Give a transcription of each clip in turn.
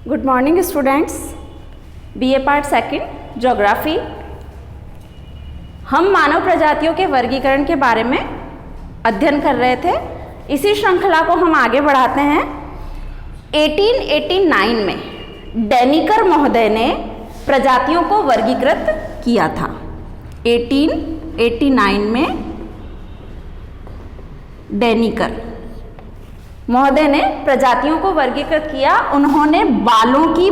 Good morning students. BA part second geography. हम मानव प्रजातियों के वर्गीकरण के बारे में अध्ययन कर रहे थे। इसी श्रृंखला को हम आगे बढ़ाते हैं। 1889 में डेनिकर महोदय ने प्रजातियों को वर्गीकृत किया था। 1889 में डेनिकर महोदय ने प्रजातियों को वर्गीकृत किया। उन्होंने बालों की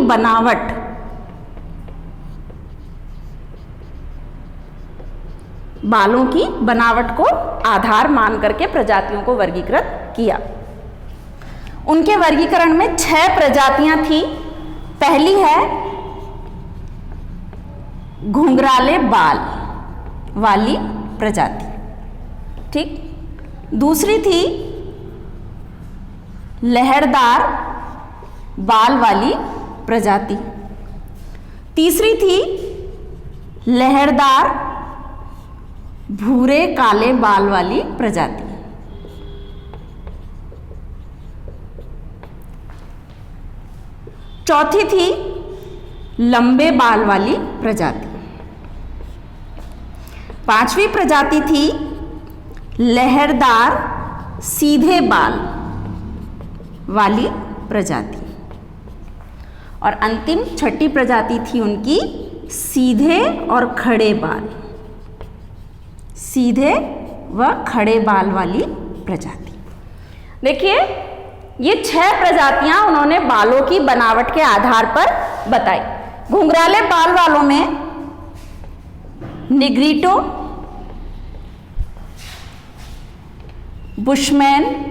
बनावट को आधार मान करके प्रजातियों को वर्गीकृत किया। उनके वर्गीकरण में 6 प्रजातियां थी। पहली है घुंघराले बाल वाली प्रजाति, ठीक। दूसरी थी लहरदार बाल वाली प्रजाति। तीसरी थी लहरदार भूरे काले बाल वाली प्रजाति। चौथी थी लंबे बाल वाली प्रजाति। पांचवी प्रजाति थी लहरदार सीधे बाल वाली प्रजाति। और अंतिम छठी प्रजाति थी उनकी सीधे और खड़े बाल, सीधे व खड़े बाल वाली प्रजाति। देखिए, ये 6 प्रजातियां उन्होंने बालों की बनावट के आधार पर बताई। घुंघराले बाल वालों में निग्रीटो, बुशमैन,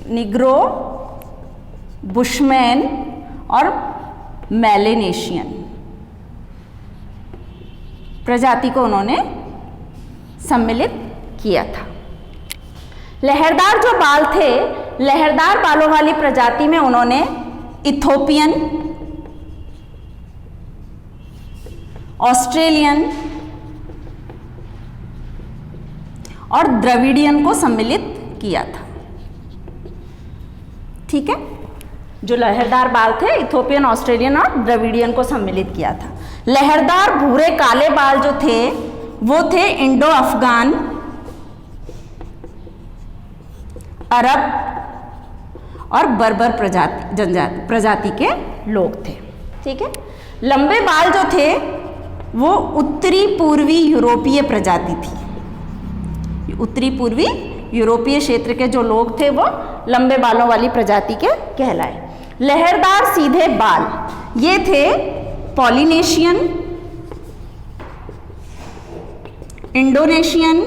निग्रो, बुशमैन और मेलेनेशियन प्रजाति को उन्होंने सम्मिलित किया था। लहरदार जो बाल थे, लहरदार बालों वाली प्रजाति में उन्होंने इथोपियन, ऑस्ट्रेलियन और द्रविडियन को सम्मिलित किया था, ठीक है। जो लहरदार बाल थे, इथोपियन, ऑस्ट्रेलियन और द्रविडियन को सम्मिलित किया था। लहरदार भूरे काले बाल जो थे वो थे इंडो अफगान, अरब और बर्बर प्रजाति के लोग थे, ठीक है। लंबे बाल जो थे वो उत्तरी पूर्वी यूरोपीय प्रजाति थी। उत्तरी पूर्वी यूरोपीय क्षेत्र के जो लोग थे वो लंबे बालों वाली प्रजाति के कहलाए। लहरदार सीधे बाल, ये थे पॉलिनेशियन, इंडोनेशियन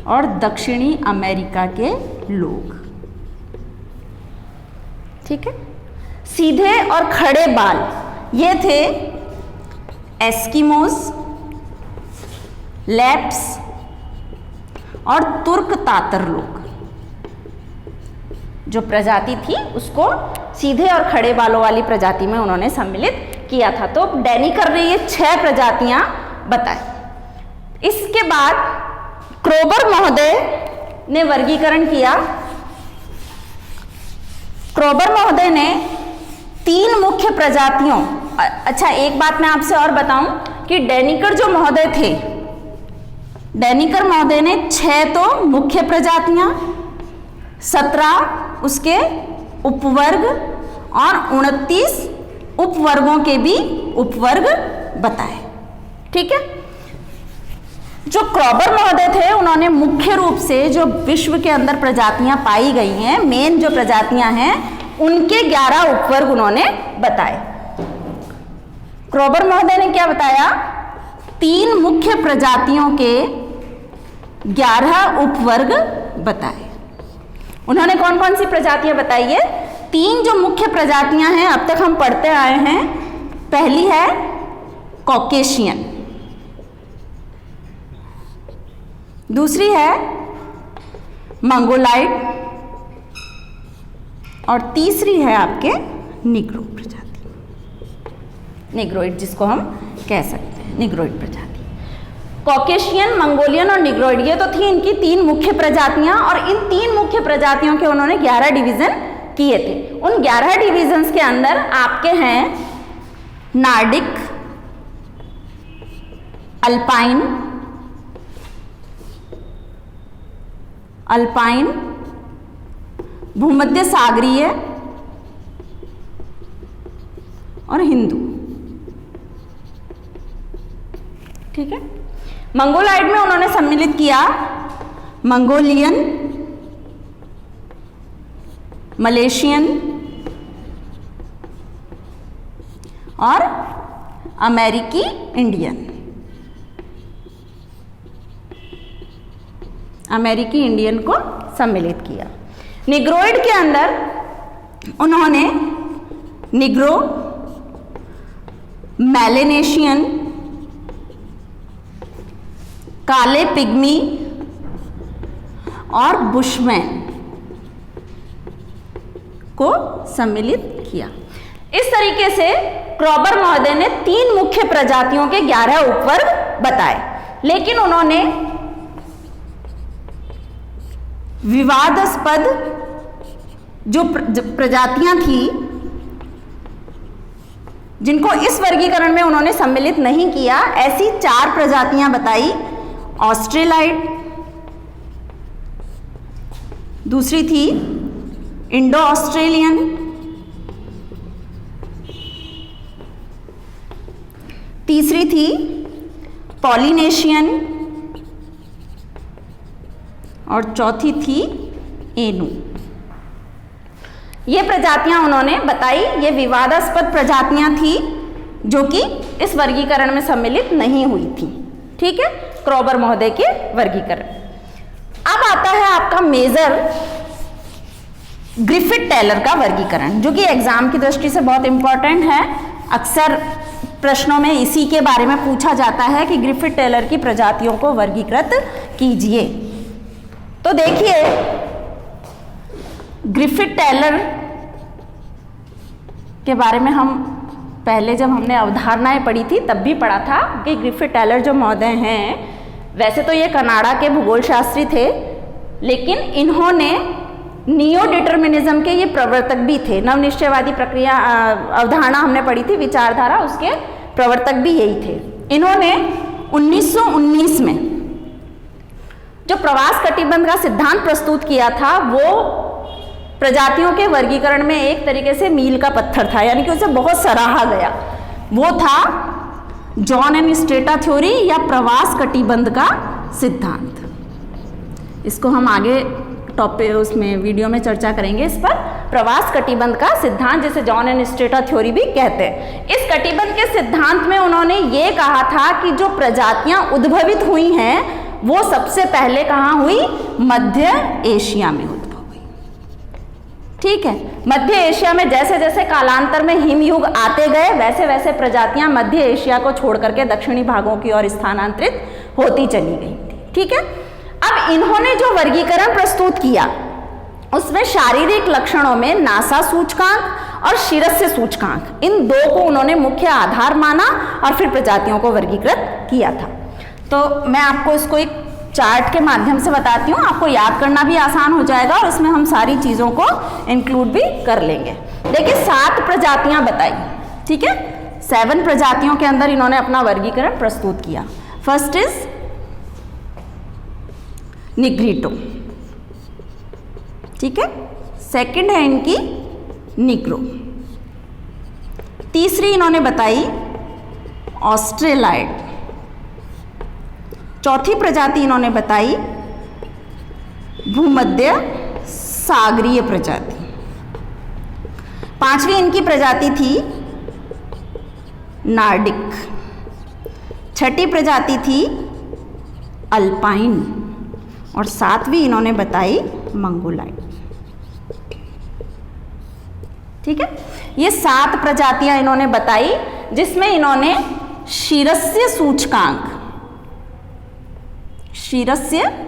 और दक्षिणी अमेरिका के लोग, ठीक है। सीधे और खड़े बाल, ये थे एस्किमोस, लैप्स और तुर्क तातर लोग। जो प्रजाति थी उसको सीधे और खड़े बालों वाली प्रजाति में उन्होंने सम्मिलित किया था। तो डेनिकर ने ये 6 प्रजातियां बताई। इसके बाद क्रोबर महोदय ने वर्गीकरण किया। क्रोबर महोदय ने 3 मुख्य प्रजातियों, अच्छा एक बात मैं आपसे और बताऊं कि डेनिकर जो महोदय थे, डेनिकर महोदय ने 6 तो मुख्य प्रजातियां, 17 उसके उपवर्ग और 29 उपवर्गों के भी उपवर्ग बताए, ठीक है। जो क्रोबर महोदय थे उन्होंने मुख्य रूप से जो विश्व के अंदर प्रजातियां पाई गई हैं, मेन जो प्रजातियां हैं उनके 11 उपवर्ग उन्होंने बताए। क्रोबर महोदय ने क्या बताया? 3 मुख्य प्रजातियों के 11 उपवर्ग बताए। उन्होंने कौन कौन सी प्रजातियां बताई है? 3 जो मुख्य प्रजातियां हैं अब तक हम पढ़ते आए हैं। पहली है कॉकेशियन, दूसरी है मंगोलाइड और तीसरी है आपके निग्रो प्रजाति, निग्रोइड जिसको हम कह सकते हैं, निग्रोइड प्रजाति। कॉकेशियन, मंगोलियन और निग्रोइड, ये तो थी इनकी 3 मुख्य प्रजातियां, और इन 3 मुख्य प्रजातियों के उन्होंने 11 डिवीजन किए थे। उन 11 डिवीजन्स के अंदर आपके हैं नार्डिक, अल्पाइन, भूमध्य सागरीय और हिंदू। ठीक है। मंगोलाइड में उन्होंने सम्मिलित किया मंगोलियन, मलेशियन और अमेरिकी इंडियन। अमेरिकी इंडियन को सम्मिलित किया। निग्रोइड के अंदर उन्होंने निग्रो, मेलेनेशियन, काले पिग्मी और बुशमैन को सम्मिलित किया। इस तरीके से क्रॉबर महोदय ने 3 मुख्य प्रजातियों के 11 उपवर्ग बताए, लेकिन उन्होंने विवादास्पद जो प्रजातियां थी जिनको इस वर्गीकरण में उन्होंने सम्मिलित नहीं किया, ऐसी 4 प्रजातियां बताई। ऑस्ट्रेलाइड, दूसरी थी इंडो ऑस्ट्रेलियन, तीसरी थी पॉलिनेशियन और चौथी थी एनु। ये प्रजातियां उन्होंने बताई। ये विवादास्पद प्रजातियां थी जो कि इस वर्गीकरण में सम्मिलित नहीं हुई थी। ठीक है, क्रॉबर महोदय के वर्गीकरण। अब आता है आपका मेजर ग्रिफिथ टेलर का वर्गीकरण, जो कि एग्जाम की दृष्टि से बहुत इंपॉर्टेंट है। अक्सर प्रश्नों में इसी के बारे में पूछा जाता है कि ग्रिफिथ टेलर की प्रजातियों को वर्गीकृत कीजिए। तो देखिए, ग्रिफिथ टेलर के बारे में हम पहले जब हमने अवधारणाएं पढ़ी थी तब भी पढ़ा था कि ग्रिफिथ टेलर जो महोदय हैं, वैसे तो ये कनाडा के भूगोल शास्त्री थे, लेकिन इन्होंने नियो डिटर्मिनिज्म के ये प्रवर्तक भी थे। नवनिश्चयवादी प्रक्रिया अवधारणा हमने पढ़ी थी, विचारधारा, उसके प्रवर्तक भी यही थे। इन्होंने 1919 में जो प्रवास कटिबंध का सिद्धांत प्रस्तुत किया था, वो प्रजातियों के वर्गीकरण में एक तरीके से मील का पत्थर था, यानी कि उसे बहुत सराहा गया। वो था जॉन एंड स्टेटा थ्योरी या प्रवास कटिबंध का सिद्धांत। इसको हम आगे टॉपिक उसमें वीडियो में चर्चा करेंगे इस पर। प्रवास कटिबंध का सिद्धांत, जिसे जॉन एंड स्टेटा थ्योरी भी कहते हैं। इस कटिबंध के सिद्धांत में उन्होंने ये कहा था कि जो प्रजातियां उद्भवित हुई हैं वो सबसे पहले कहाँ हुई? मध्य एशिया में उद्भव हुई। ठीक है, मध्य एशिया में जैसे जैसे कालांतर में हिमयुग आते गए, वैसे वैसे प्रजातियां मध्य एशिया को छोड़ करके दक्षिणी भागों की ओर स्थानांतरित होती चली गई थी। ठीक है, अब इन्होंने जो वर्गीकरण प्रस्तुत किया उसमें शारीरिक लक्षणों में नासा सूचकांक और शिरस्य सूचकांक, इन 2 को उन्होंने मुख्य आधार माना और फिर प्रजातियों को वर्गीकृत किया था। तो मैं आपको इसको एक चार्ट के माध्यम से बताती हूँ, आपको याद करना भी आसान हो जाएगा और इसमें हम सारी चीज़ों को इंक्लूड भी कर लेंगे। देखिए, 7 प्रजातियां बताई। ठीक है, 7 प्रजातियों के अंदर इन्होंने अपना वर्गीकरण प्रस्तुत किया। First is Negrito. ठीक है, सेकंड है इनकी निग्रो। तीसरी इन्होंने बताई ऑस्ट्रेलाइड। चौथी प्रजाति इन्होंने बताई भूमध्य सागरीय प्रजाति। 5वीं इनकी प्रजाति थी नार्डिक। छठी प्रजाति थी अल्पाइन और 7वीं इन्होंने बताई मंगोलाइड। ठीक है, ये 7 प्रजातियां इन्होंने बताई, जिसमें इन्होंने शिरस्य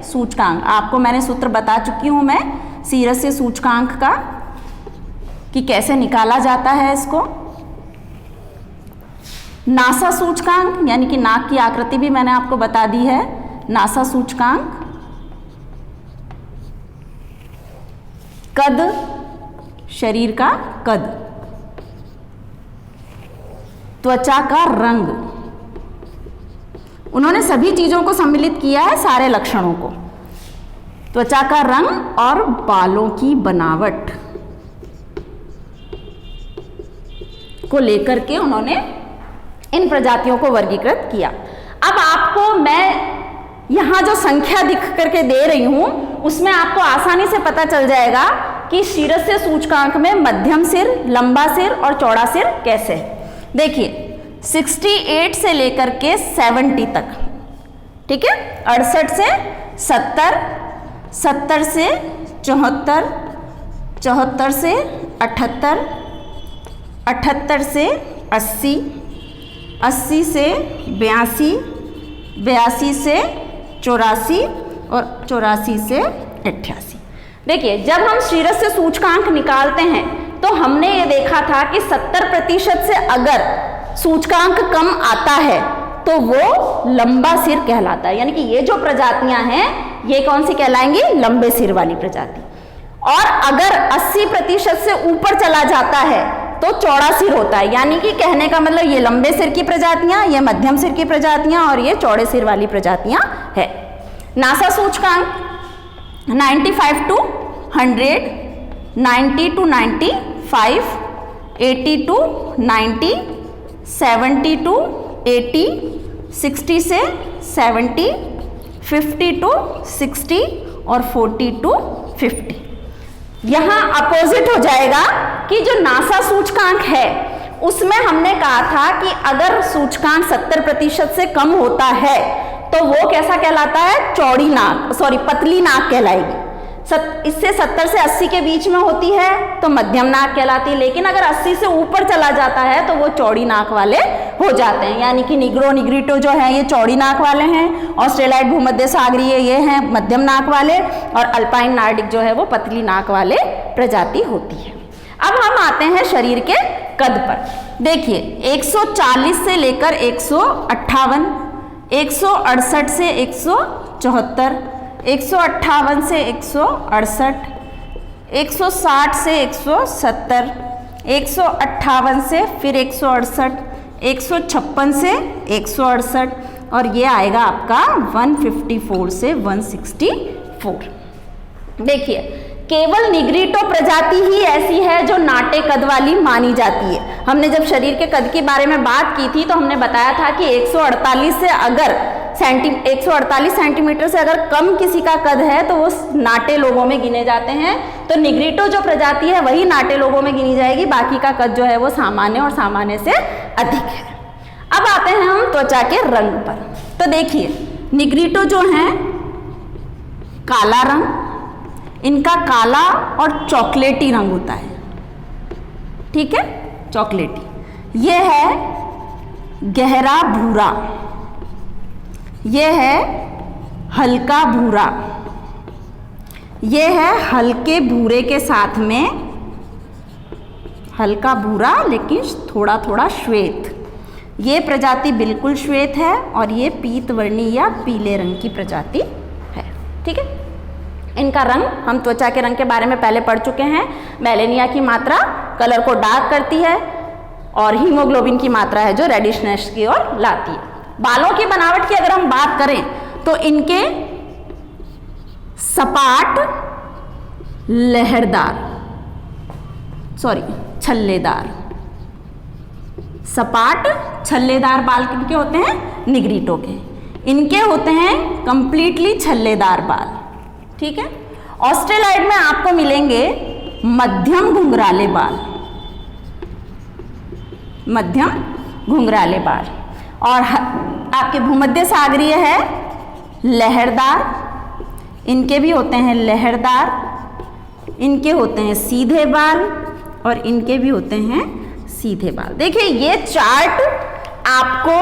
सूचकांक, आपको मैंने सूत्र बता चुकी हूं मैं शिरस्य सूचकांक का कि कैसे निकाला जाता है इसको। नासा सूचकांक यानी कि नाक की आकृति भी मैंने आपको बता दी है, नासा सूचकांक। कद, शरीर का कद। त्वचा का रंग, उन्होंने सभी चीजों को सम्मिलित किया है, सारे लक्षणों को। त्वचा का रंग और बालों की बनावट को लेकर के उन्होंने इन प्रजातियों को वर्गीकृत किया। अब आपको मैं यहां जो संख्या दिख करके दे रही हूं उसमें आपको आसानी से पता चल जाएगा कि शीर्ष सूचकांक में मध्यम सिर, लंबा सिर और चौड़ा सिर कैसे है। देखिए 68 से लेकर के 70 तक, ठीक है, 68 से 70, 70 से 74, 74 से 78, 78 से 80, 80 से 82, 82 से 84 और 84 से 88। देखिए जब हम शीर्ष सूचकांक निकालते हैं तो हमने ये देखा था कि 70% से अगर सूचकांक कम आता है तो वो लंबा सिर कहलाता है, यानी कि ये जो प्रजातियां हैं ये कौन सी कहलाएंगी, लंबे सिर वाली प्रजाति। और अगर 80% से ऊपर चला जाता है तो चौड़ा सिर होता है, यानी कि कहने का मतलब ये लंबे सिर की प्रजातियां, ये मध्यम सिर की प्रजातियां और ये चौड़े सिर वाली प्रजातियां है। नासा सूचकांक 95 to 100, 90 to 95, 80 to 90, 70 to 80, 60 से 70, 50 to 60 और 40 to 50। यहां अपोजिट हो जाएगा कि जो नासा सूचकांक है उसमें हमने कहा था कि अगर सूचकांक 70% से कम होता है तो वो कैसा कहलाता है, चौड़ी नाक, सॉरी पतली नाक कहलाएगी। इससे 70 से 80 के बीच में होती है तो मध्यम नाक कहलाती है, लेकिन अगर 80 से ऊपर चला जाता है तो वो चौड़ी नाक वाले हो जाते हैं, यानी कि निग्रो निग्रिटो जो है ये चौड़ी नाक वाले हैं, ऑस्ट्रेलाइड भूमध्य सागरीय ये हैं मध्यम नाक वाले, और अल्पाइन नार्डिक जो है वो पतली नाक वाले प्रजाति होती है। अब हम आते हैं शरीर के कद पर। देखिए 140 से लेकर 158, 168 से 174, 158 से 168, 160 से 170, 158 से फिर 168, 156 से 168 और ये आएगा आपका 154 से 164। देखिए केवल निग्रिटो प्रजाति ही ऐसी है जो नाटे कद वाली मानी जाती है। हमने जब शरीर के कद के बारे में बात की थी तो हमने बताया था कि 148 से अगर 148 सेंटीमीटर से अगर कम किसी का कद है तो वो नाटे लोगों में गिने जाते हैं। तो निग्रिटो जो प्रजाति है वही नाटे लोगों में गिनी जाएगी, बाकी का कद जो है वो सामान्य और सामान्य से अधिक है। अब आते हैं हम त्वचा के रंग पर। तो देखिए निग्रिटो जो हैं काला रंग, इनका काला और चॉकलेटी रंग होता है, ठीक है, चॉकलेटी। ये है गहरा भूरा, ये है हल्का भूरा, ये है हल्के भूरे के साथ में हल्का भूरा लेकिन थोड़ा थोड़ा श्वेत। ये प्रजाति बिल्कुल श्वेत है और ये पीतवर्णी या पीले रंग की प्रजाति है, ठीक है। इनका रंग हम त्वचा के रंग के बारे में पहले पढ़ चुके हैं। मेलेनिया की मात्रा कलर को डार्क करती है और हीमोग्लोबिन की मात्रा है जो रेडिशनेस की ओर लाती है। बालों की बनावट की अगर हम बात करें तो इनके सपाट लहरदार, छल्लेदार, सपाट छल्लेदार बाल किनके होते हैं, निग्रिटो के। इनके होते हैं कंप्लीटली छल्लेदार बाल, ठीक है। ऑस्ट्रेलाइड में आपको मिलेंगे मध्यम घुंघराले बाल, मध्यम घुंघराले बाल, और आपके भूमध्य सागरीय है लहरदार, इनके भी होते हैं लहरदार, इनके होते हैं सीधे बाल और इनके भी होते हैं सीधे बाल। देखिए ये चार्ट आपको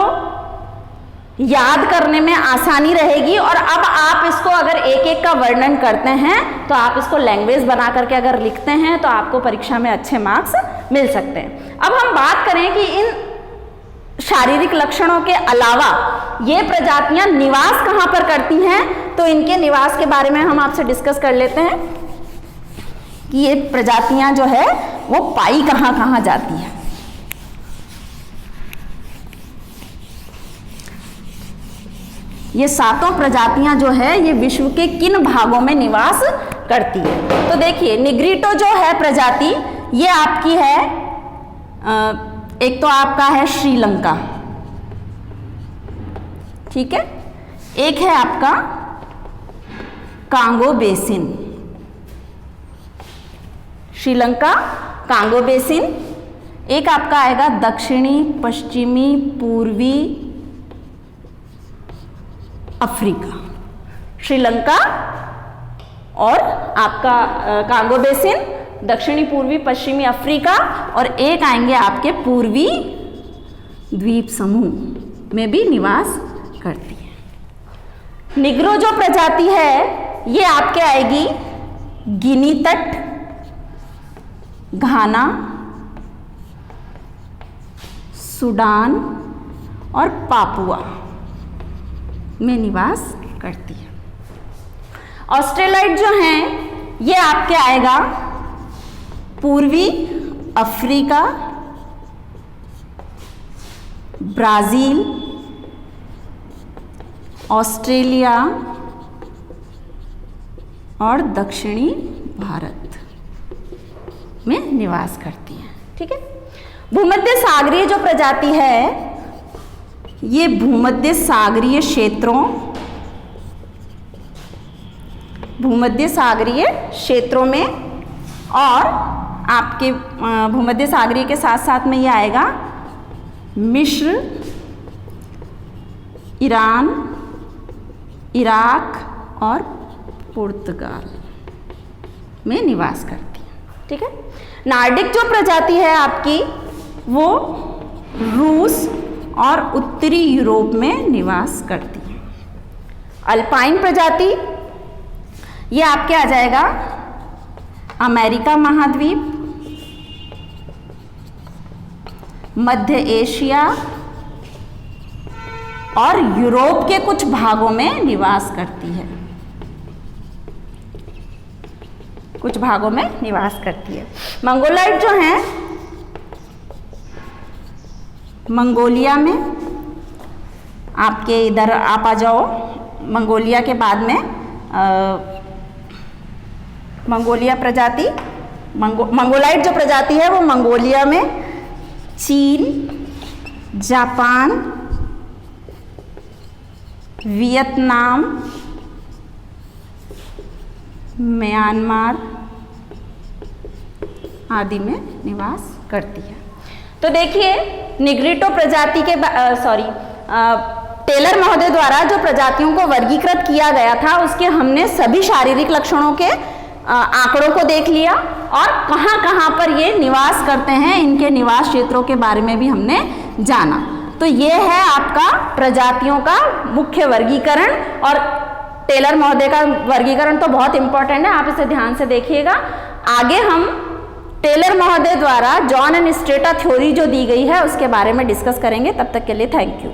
याद करने में आसानी रहेगी और अब आप इसको अगर एक एक का वर्णन करते हैं तो आप इसको लैंग्वेज बना करके अगर लिखते हैं तो आपको परीक्षा में अच्छे मार्क्स मिल सकते हैं। अब हम बात करें कि इन शारीरिक लक्षणों के अलावा ये प्रजातियां निवास कहाँ पर करती हैं, तो इनके निवास के बारे में हम आपसे डिस्कस कर लेते हैं कि ये प्रजातियां जो है वो पाई कहाँ कहाँ जाती है। ये सातों प्रजातियां जो है ये विश्व के किन भागों में निवास करती है। तो देखिए निग्रिटो जो है प्रजाति ये आपकी है, एक तो आपका है श्रीलंका, ठीक है, एक है आपका Congo basin, Sri Lanka Congo basin, एक आपका आएगा दक्षिणी पश्चिमी पूर्वी अफ्रीका, श्रीलंका और आपका कांगो बेसिन, दक्षिणी पूर्वी पश्चिमी अफ्रीका, और एक आएंगे आपके पूर्वी द्वीप समूह में भी निवास करती है। निग्रो जो प्रजाति है ये आपके आएगी गिनी तट, घाना, सूडान और पापुआ में निवास करती है। ऑस्ट्रेलाइट जो हैं ये आपके आएगा पूर्वी अफ्रीका, ब्राजील, ऑस्ट्रेलिया और दक्षिणी भारत में निवास करती हैं, ठीक है। भूमध्य सागरीय जो प्रजाति है ये भूमध्य सागरीय क्षेत्रों में और आपके भूमध्य सागरीय के साथ साथ में ये आएगा मिस्र, ईरान, इराक और पुर्तगाल में निवास करती है, ठीक है। नार्डिक जो प्रजाति है आपकी वो रूस और उत्तरी यूरोप में निवास करती है। अल्पाइन प्रजाति ये आपके आ जाएगा अमेरिका महाद्वीप, मध्य एशिया और यूरोप के कुछ भागों में निवास करती है, कुछ भागों में निवास करती है। मंगोलाइट जो हैं मंगोलिया में, आपके इधर आप आ जाओ, मंगोलिया के बाद में मंगोलिया प्रजाति, मंगोलाइट जो प्रजाति है वो मंगोलिया में, चीन, जापान, वियतनाम, म्यांमार आदि में निवास करती है। तो देखिए निग्रिटो प्रजाति के टेलर महोदय द्वारा जो प्रजातियों को वर्गीकृत किया गया था उसके हमने सभी शारीरिक लक्षणों के आंकड़ों को देख लिया और कहाँ कहाँ पर ये निवास करते हैं, इनके निवास क्षेत्रों के बारे में भी हमने जाना। तो ये है आपका प्रजातियों का मुख्य वर्गीकरण, और टेलर महोदय का वर्गीकरण तो बहुत इंपॉर्टेंट है, आप इसे ध्यान से देखिएगा। आगे हम टेलर महोदय द्वारा जॉन एंड स्ट्रेटा थ्योरी जो दी गई है उसके बारे में डिस्कस करेंगे। तब तक के लिए थैंक यू।